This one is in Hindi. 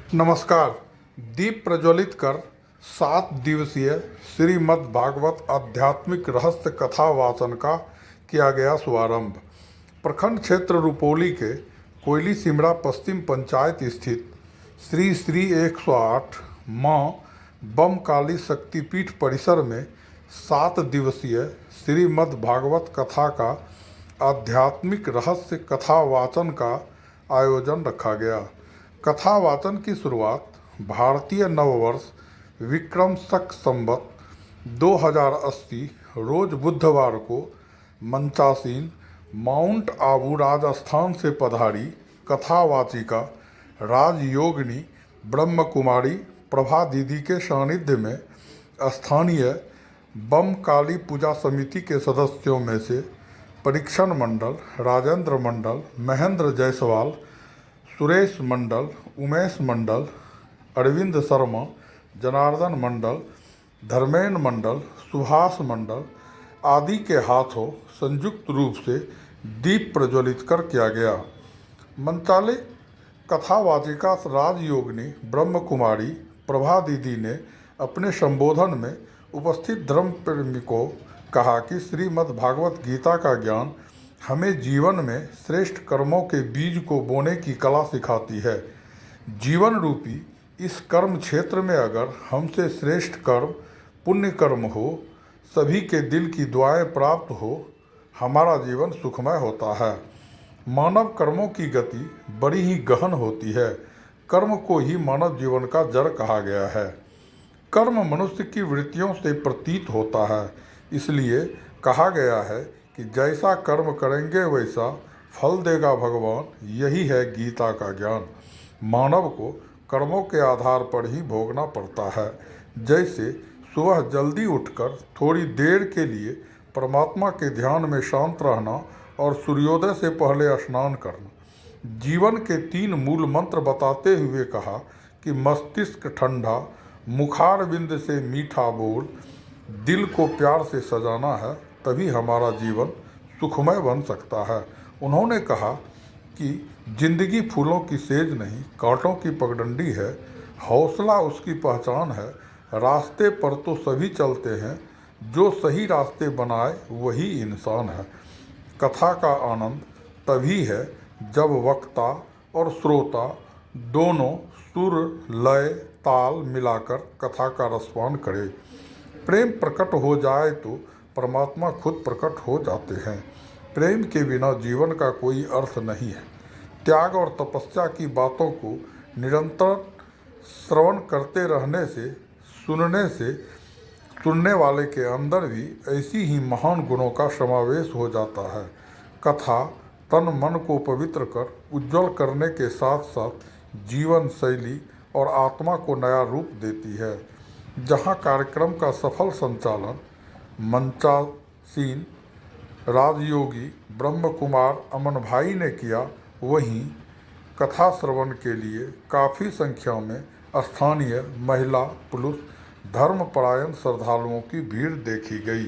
नमस्कार। दीप प्रज्वलित कर 7 दिवसीय श्रीमद् भागवत आध्यात्मिक रहस्य कथा वाचन का किया गया शुभारंभ। प्रखंड क्षेत्र रुपौली के कोयली सिमरा पश्चिम पंचायत स्थित श्री श्री 108 माँ बम काली शक्तिपीठ परिसर में 7 दिवसीय श्रीमद् भागवत कथा का आध्यात्मिक रहस्य कथा वाचन का आयोजन रखा गया। कथा वाचन की शुरुआत भारतीय नववर्ष विक्रम शक संवत 2080 रोज बुधवार को मंचासीन माउंट आबू राजस्थान से पधारी कथावाचिका राजयोगिनी ब्रह्म कुमारी प्रभा दीदी के सानिध्य में स्थानीय बम काली पूजा समिति के सदस्यों में से परीक्षण मंडल, राजेंद्र मंडल, महेंद्र जायसवाल, सुरेश मंडल, उमेश मंडल, अरविंद शर्मा, जनार्दन मंडल, धर्मेंद्र मंडल, सुभाष मंडल आदि के हाथों संयुक्त रूप से दीप प्रज्वलित कर किया गया। मंचाले कथावाचिका राजयोगिनी ब्रह्म कुमारी प्रभा दीदी ने अपने संबोधन में उपस्थित धर्म प्रेमी को कहा कि श्रीमद् भागवत गीता का ज्ञान हमें जीवन में श्रेष्ठ कर्मों के बीज को बोने की कला सिखाती है। जीवन रूपी इस कर्म क्षेत्र में अगर हमसे श्रेष्ठ कर्म पुण्य कर्म हो, सभी के दिल की दुआएं प्राप्त हो, हमारा जीवन सुखमय होता है। मानव कर्मों की गति बड़ी ही गहन होती है। कर्म को ही मानव जीवन का जड़ कहा गया है। कर्म मनुष्य की वृत्तियों से प्रतीत होता है, इसलिए कहा गया है कि जैसा कर्म करेंगे वैसा फल देगा भगवान। यही है गीता का ज्ञान। मानव को कर्मों के आधार पर ही भोगना पड़ता है। जैसे सुबह जल्दी उठकर थोड़ी देर के लिए परमात्मा के ध्यान में शांत रहना और सूर्योदय से पहले स्नान करना। जीवन के 3 मूल मंत्र बताते हुए कहा कि मस्तिष्क ठंडा, मुखारविंद से मीठा बोल, दिल को प्यार से सजाना है, तभी हमारा जीवन सुखमय बन सकता है। उन्होंने कहा कि जिंदगी फूलों की सेज नहीं, कांटों की पगडंडी है। हौसला उसकी पहचान है। रास्ते पर तो सभी चलते हैं, जो सही रास्ते बनाए वही इंसान है। कथा का आनंद तभी है जब वक्ता और श्रोता दोनों सुर, लय, ताल मिलाकर कथा का रसपान करे। प्रेम प्रकट हो जाए तो परमात्मा खुद प्रकट हो जाते हैं। प्रेम के बिना जीवन का कोई अर्थ नहीं है। त्याग और तपस्या की बातों को निरंतर श्रवण करते रहने से सुनने वाले के अंदर भी ऐसी ही महान गुणों का समावेश हो जाता है। कथा तन मन को पवित्र कर उज्जवल करने के साथ साथ जीवन शैली और आत्मा को नया रूप देती है। जहाँ कार्यक्रम का सफल संचालन मंचासीन राजयोगी ब्रह्म कुमार अमन भाई ने किया, वहीं कथा श्रवण के लिए काफ़ी संख्या में स्थानीय महिला, पुरुष, धर्मपरायण श्रद्धालुओं की भीड़ देखी गई।